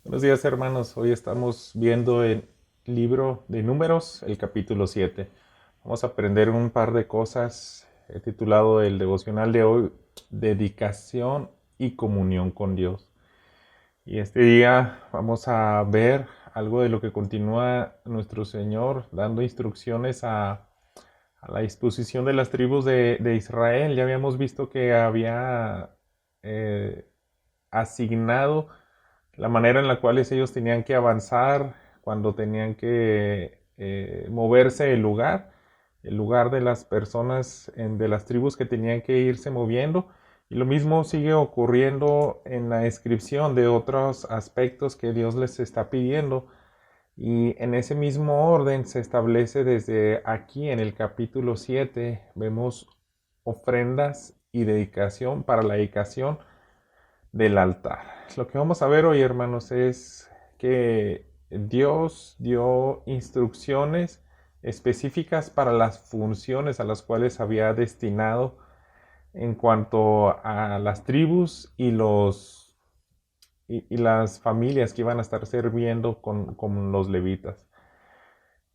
Buenos días, hermanos. Hoy estamos viendo el libro de Números, el capítulo 7. Vamos a aprender un par de cosas. He titulado el devocional de hoy Dedicación y comunión con Dios. Y este día vamos a ver algo de lo que continúa nuestro Señor dando instrucciones a la disposición de las tribus de Israel. Ya habíamos visto que había eh, asignado la manera en la cual ellos tenían que avanzar, cuando tenían que moverse el lugar de las personas, de las tribus que tenían que irse moviendo. Y lo mismo sigue ocurriendo en la descripción de otros aspectos que Dios les está pidiendo. Y en ese mismo orden se establece desde aquí en el capítulo 7, vemos ofrendas y dedicación para la dedicación del altar. Lo que vamos a ver hoy, hermanos, es que Dios dio instrucciones específicas para las funciones a las cuales había destinado en cuanto a las tribus y las familias que iban a estar sirviendo con los levitas.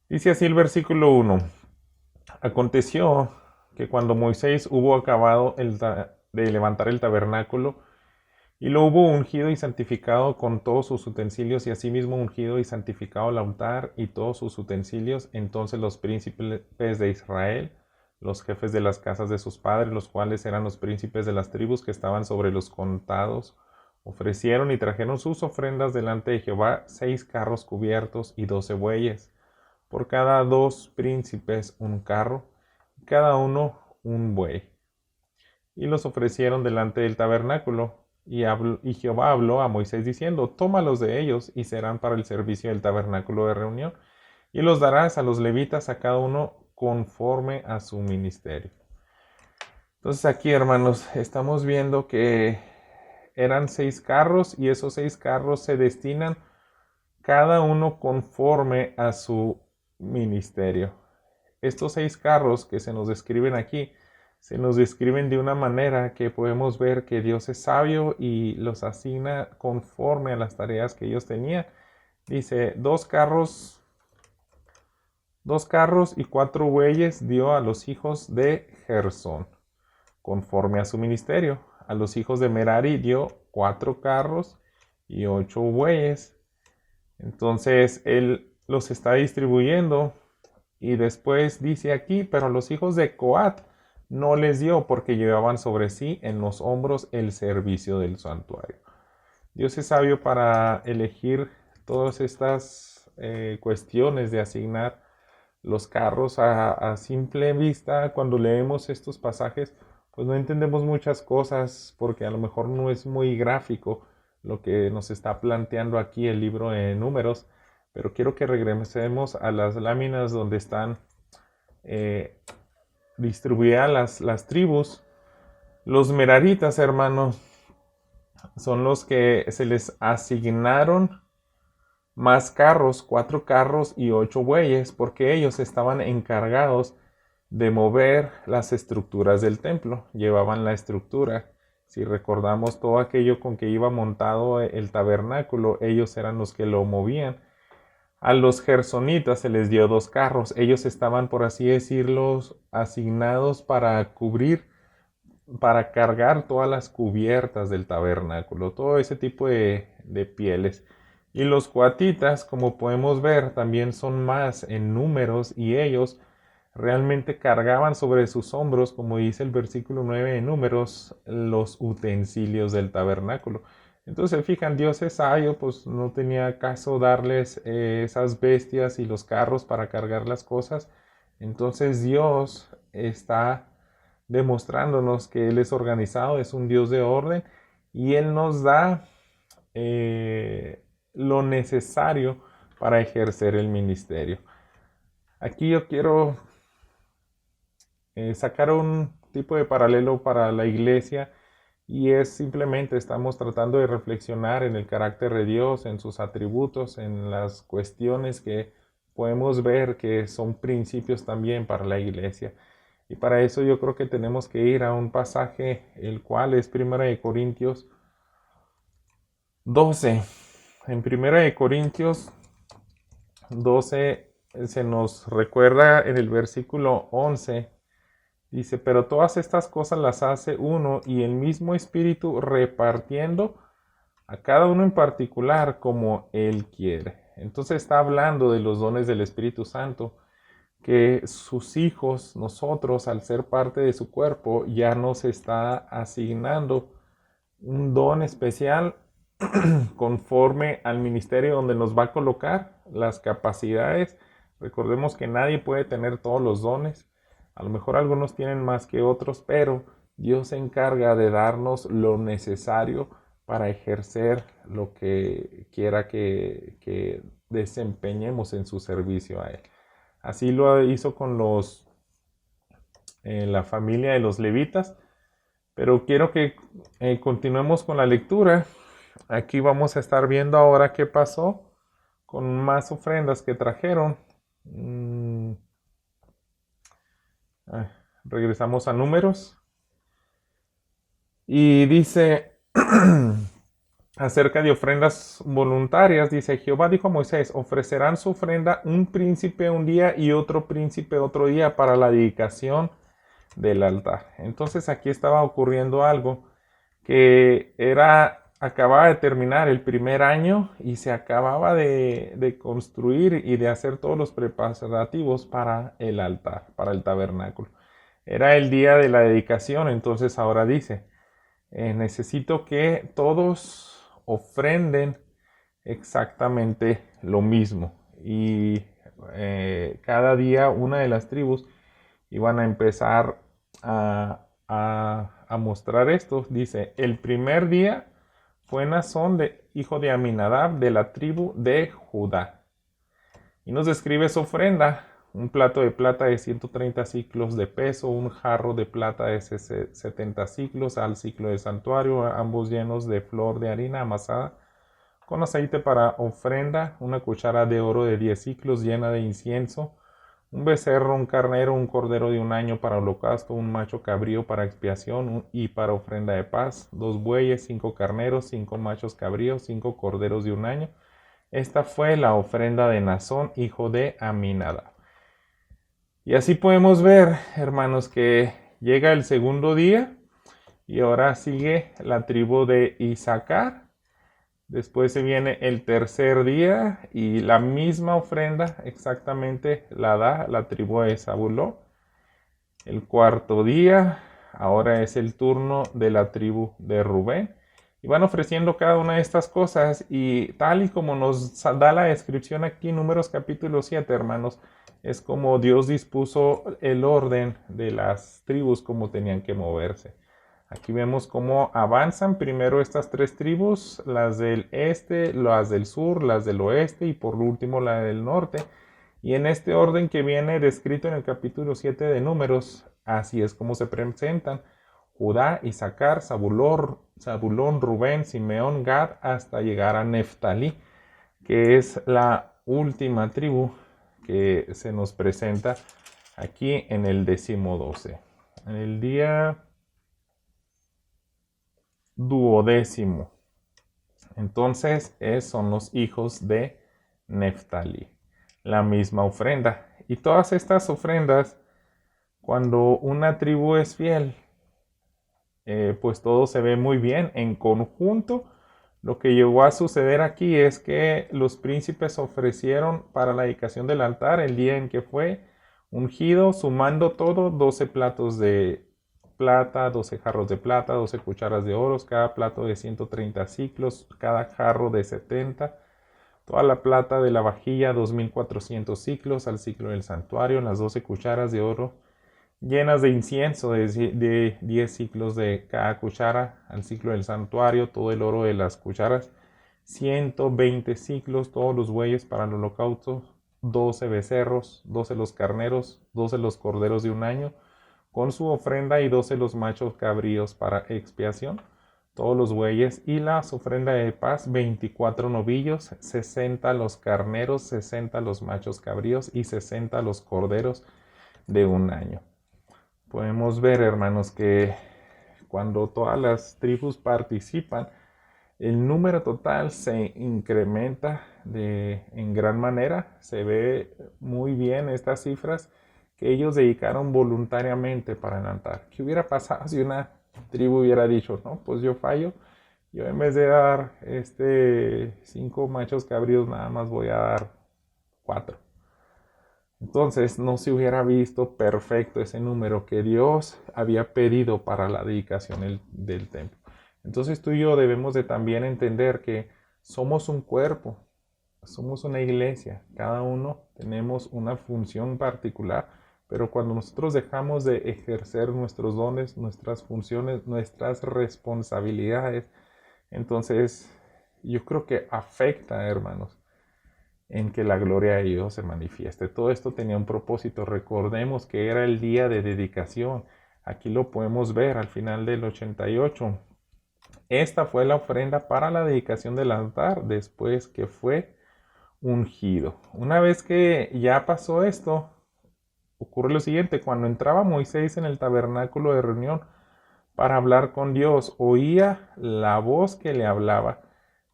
Dice así el versículo 1. Aconteció que cuando Moisés hubo acabado de levantar el tabernáculo, y lo hubo ungido y santificado con todos sus utensilios, y asimismo ungido y santificado el altar y todos sus utensilios. Entonces los príncipes de Israel, los jefes de las casas de sus padres, los cuales eran los príncipes de las tribus que estaban sobre los contados, ofrecieron y trajeron sus ofrendas delante de Jehová 6 carros cubiertos y 12 bueyes, por cada 2 príncipes un carro, y cada uno un buey. Y los ofrecieron delante del tabernáculo. Y Jehová habló a Moisés diciendo, tómalos de ellos y serán para el servicio del tabernáculo de reunión, y los darás a los levitas a cada uno conforme a su ministerio. Entonces aquí, hermanos, estamos viendo que eran 6 carros, y esos 6 carros se destinan cada uno conforme a su ministerio. Estos 6 carros que se nos describen aquí, se nos describen de una manera que podemos ver que Dios es sabio y los asigna conforme a las tareas que ellos tenían. Dice, 2 carros y 4 bueyes dio a los hijos de Gersón, conforme a su ministerio. A los hijos de Merari dio 4 carros y 8 bueyes. Entonces él los está distribuyendo. Y después dice aquí, pero a los hijos de Coat no les dio, porque llevaban sobre sí en los hombros el servicio del santuario. Dios es sabio para elegir todas estas cuestiones de asignar los carros a simple vista. Cuando leemos estos pasajes, pues no entendemos muchas cosas, porque a lo mejor no es muy gráfico lo que nos está planteando aquí el libro de Números. Pero quiero que regresemos a las láminas donde están eh, distribuidas las tribus. Los meraritas, hermanos, son los que se les asignaron más carros, 4 carros y 8 bueyes, porque ellos estaban encargados de mover las estructuras del templo. Llevaban la estructura. Si recordamos todo aquello con que iba montado el tabernáculo, ellos eran los que lo movían. A los gersonitas se les dio 2 carros. Ellos estaban, por así decirlo, asignados para cubrir, para cargar todas las cubiertas del tabernáculo, todo ese tipo de pieles. Y los coatitas, como podemos ver, también son más en números, y ellos realmente cargaban sobre sus hombros, como dice el versículo 9 de Números, los utensilios del tabernáculo. Entonces, se fijan, Dios es sabio, pues no tenía caso darles esas bestias y los carros para cargar las cosas. Entonces Dios está demostrándonos que Él es organizado, es un Dios de orden, y Él nos da lo necesario para ejercer el ministerio. Aquí yo quiero sacar un tipo de paralelo para la iglesia, y es simplemente estamos tratando de reflexionar en el carácter de Dios, en sus atributos, en las cuestiones que podemos ver que son principios también para la iglesia. Y para eso yo creo que tenemos que ir a un pasaje, el cual es 1 Corintios 12. En 1 Corintios 12 se nos recuerda en el versículo 11, dice, pero todas estas cosas las hace uno y el mismo Espíritu repartiendo a cada uno en particular como Él quiere. Entonces está hablando de los dones del Espíritu Santo, que sus hijos, nosotros, al ser parte de su cuerpo, ya nos está asignando un don especial conforme al ministerio donde nos va a colocar las capacidades. Recordemos que nadie puede tener todos los dones. A lo mejor algunos tienen más que otros, pero Dios se encarga de darnos lo necesario para ejercer lo que quiera que desempeñemos en su servicio a Él. Así lo hizo con la familia de los levitas. Pero quiero que continuemos con la lectura. Aquí vamos a estar viendo ahora qué pasó con más ofrendas que trajeron. Regresamos a Números. Y dice acerca de ofrendas voluntarias, dice, Jehová dijo a Moisés, ofrecerán su ofrenda un príncipe un día y otro príncipe otro día para la dedicación del altar. Entonces aquí estaba ocurriendo algo que acababa de terminar el primer año y se acababa de construir y de hacer todos los preparativos para el altar, para el tabernáculo. Era el día de la dedicación, entonces ahora dice, necesito que todos ofrenden exactamente lo mismo. Y cada día una de las tribus iban a empezar a mostrar esto. Dice, el primer día fue Nazón, hijo de Aminadab, de la tribu de Judá. Y nos describe su ofrenda, un plato de plata de 130 ciclos de peso, un jarro de plata de 70 ciclos al ciclo del santuario, ambos llenos de flor de harina amasada, con aceite para ofrenda, una cuchara de oro de 10 ciclos llena de incienso, un becerro, un carnero, un cordero de un año para holocausto, un macho cabrío para expiación y para ofrenda de paz, 2 bueyes, 5 carneros, 5 machos cabríos, 5 corderos de un año. Esta fue la ofrenda de Nazón, hijo de Aminadab. Y así podemos ver, hermanos, que llega el segundo día y ahora sigue la tribu de Isaacar. Después se viene el tercer día y la misma ofrenda exactamente la da la tribu de Zabulón. El cuarto día, ahora es el turno de la tribu de Rubén. Y van ofreciendo cada una de estas cosas y tal y como nos da la descripción aquí en Números capítulo 7, hermanos, es como Dios dispuso el orden de las tribus, como tenían que moverse. Aquí vemos cómo avanzan primero estas 3 tribus, las del este, las del sur, las del oeste y por último la del norte. Y en este orden que viene descrito en el capítulo 7 de Números, así es como se presentan. Judá, Isaacar, Zabulón, Rubén, Simeón, Gad, hasta llegar a Neftalí, que es la última tribu que se nos presenta aquí en el 12. En el día 12. Entonces son los hijos de Neftalí. La misma ofrenda. Y todas estas ofrendas, cuando una tribu es fiel, pues todo se ve muy bien en conjunto. Lo que llegó a suceder aquí es que los príncipes ofrecieron para la dedicación del altar el día en que fue ungido, sumando todo, 12 platos de plata, 12 jarros de plata, 12 cucharas de oro, cada plato de 130 ciclos, cada jarro de 70, toda la plata de la vajilla, 2400 ciclos al ciclo del santuario, las 12 cucharas de oro llenas de incienso de 10 ciclos de cada cuchara al ciclo del santuario, todo el oro de las cucharas, 120 ciclos, todos los bueyes para el holocausto, 12 becerros, 12 los carneros, 12 los corderos de un año, con su ofrenda y 12 los machos cabríos para expiación, todos los bueyes y la ofrenda de paz, 24 novillos, 60 los carneros, 60 los machos cabríos y 60 los corderos de un año. Podemos ver, hermanos, que cuando todas las tribus participan, el número total se incrementa en gran manera. Se ve muy bien estas cifras que ellos dedicaron voluntariamente para el altar. ¿Qué hubiera pasado si una tribu hubiera dicho, no, pues yo fallo? Yo en vez de dar 5 machos cabríos, nada más voy a dar 4. Entonces no se hubiera visto perfecto ese número que Dios había pedido para la dedicación del templo. Entonces tú y yo debemos de también entender que somos un cuerpo, somos una iglesia, cada uno tenemos una función particular, pero cuando nosotros dejamos de ejercer nuestros dones, nuestras funciones, nuestras responsabilidades, entonces yo creo que afecta, hermanos, en que la gloria de Dios se manifieste. Todo esto tenía un propósito. Recordemos que era el día de dedicación. Aquí lo podemos ver al final del 88. Esta fue la ofrenda para la dedicación del altar después que fue ungido. Una vez que ya pasó esto, ocurre lo siguiente. Cuando entraba Moisés en el tabernáculo de reunión para hablar con Dios, oía la voz que le hablaba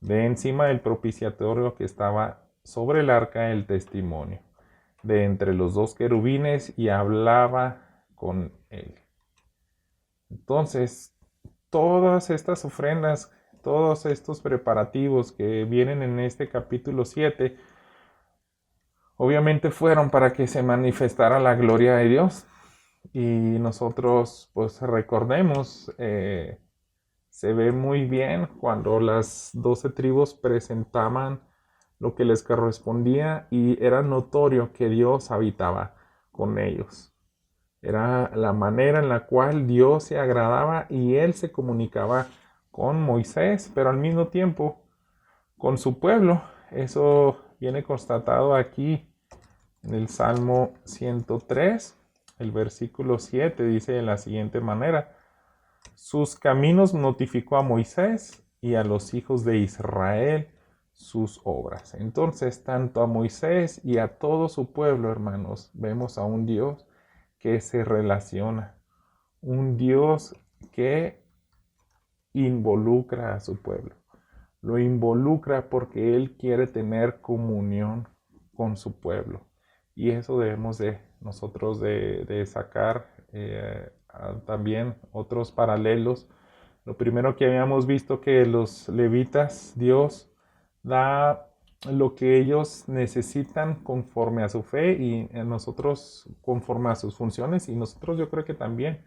de encima del propiciatorio que estaba sobre el arca del testimonio, de entre los dos querubines, y hablaba con él. Entonces, todas estas ofrendas, todos estos preparativos que vienen en este capítulo 7, obviamente fueron para que se manifestara la gloria de Dios. Y nosotros, pues recordemos, se ve muy bien cuando las 12 tribus presentaban lo que les correspondía y era notorio que Dios habitaba con ellos. Era la manera en la cual Dios se agradaba y Él se comunicaba con Moisés, pero al mismo tiempo con su pueblo. Eso viene constatado aquí en el Salmo 103, el versículo 7 dice de la siguiente manera: sus caminos notificó a Moisés y a los hijos de Israel sus obras. Entonces, tanto a Moisés y a todo su pueblo, hermanos, vemos a un Dios que se relaciona, un Dios que involucra a su pueblo. Lo involucra porque Él quiere tener comunión con su pueblo. Y eso debemos de nosotros de sacar también otros paralelos. Lo primero que habíamos visto, que los levitas, Dios da lo que ellos necesitan conforme a su fe y a nosotros conforme a sus funciones, y nosotros yo creo que también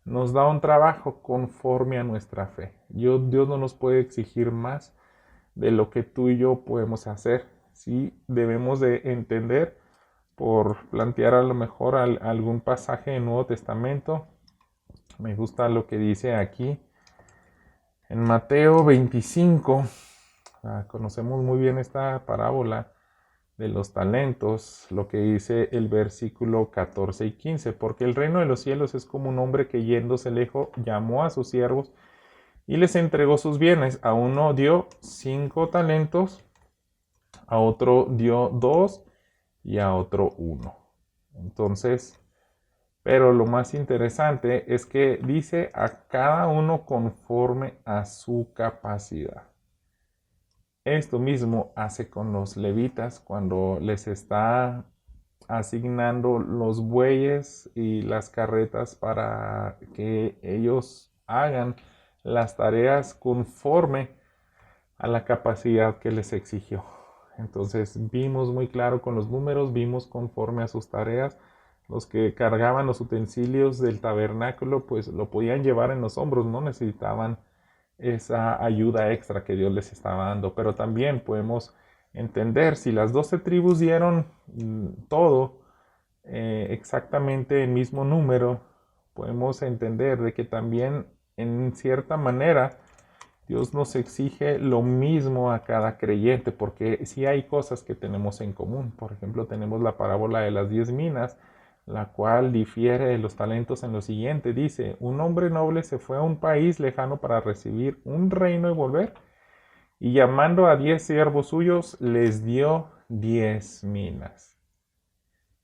nos da un trabajo conforme a nuestra fe. Dios no nos puede exigir más de lo que tú y yo podemos hacer. Sí, debemos de entender, por plantear a lo mejor algún pasaje del Nuevo Testamento. Me gusta lo que dice aquí en Mateo 25. Conocemos muy bien esta parábola de los talentos, lo que dice el versículo 14 y 15. Porque el reino de los cielos es como un hombre que, yéndose lejos, llamó a sus siervos y les entregó sus bienes. A uno dio 5 talentos, a otro dio 2 y a otro 1. Entonces, pero lo más interesante es que dice a cada uno conforme a su capacidad. Esto mismo hace con los levitas cuando les está asignando los bueyes y las carretas para que ellos hagan las tareas conforme a la capacidad que les exigió. Entonces vimos muy claro con los números, vimos conforme a sus tareas. Los que cargaban los utensilios del tabernáculo pues lo podían llevar en los hombros, no necesitaban esa ayuda extra que Dios les estaba dando. Pero también podemos entender, si las 12 tribus dieron todo exactamente el mismo número, podemos entender de que también en cierta manera Dios nos exige lo mismo a cada creyente, porque sí hay cosas que tenemos en común. Por ejemplo, tenemos la parábola de las 10 minas, la cual difiere de los talentos en lo siguiente. Dice: un hombre noble se fue a un país lejano para recibir un reino y volver, y llamando a 10 siervos suyos, les dio 10 minas.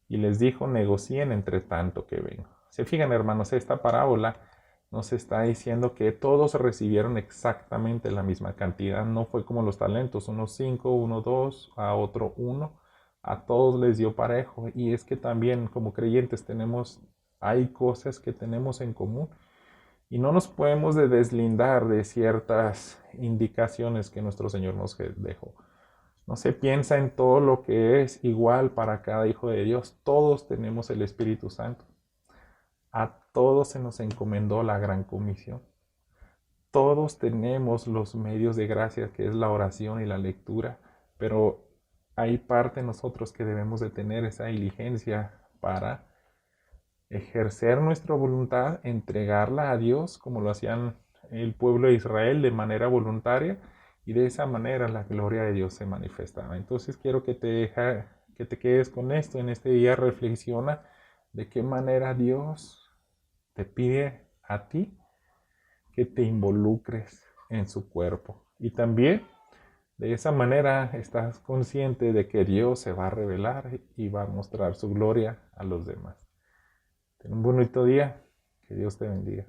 Y les dijo: negocien entre tanto que vengo. Se fijan, hermanos, esta parábola nos está diciendo que todos recibieron exactamente la misma cantidad. No fue como los talentos, unos 5, uno 2, a otro 1. A todos les dio parejo. Y es que también como creyentes hay cosas que tenemos en común. Y no nos podemos deslindar de ciertas indicaciones que nuestro Señor nos dejó. No se piensa en todo lo que es igual para cada hijo de Dios. Todos tenemos el Espíritu Santo. A todos se nos encomendó la gran comisión. Todos tenemos los medios de gracia, que es la oración y la lectura, pero hay parte de nosotros que debemos de tener esa diligencia para ejercer nuestra voluntad, entregarla a Dios, como lo hacían el pueblo de Israel de manera voluntaria, y de esa manera la gloria de Dios se manifestaba. Entonces quiero que te quedes con esto en este día, reflexiona de qué manera Dios te pide a ti que te involucres en su cuerpo. Y también de esa manera estás consciente de que Dios se va a revelar y va a mostrar su gloria a los demás. Ten un bonito día. Que Dios te bendiga.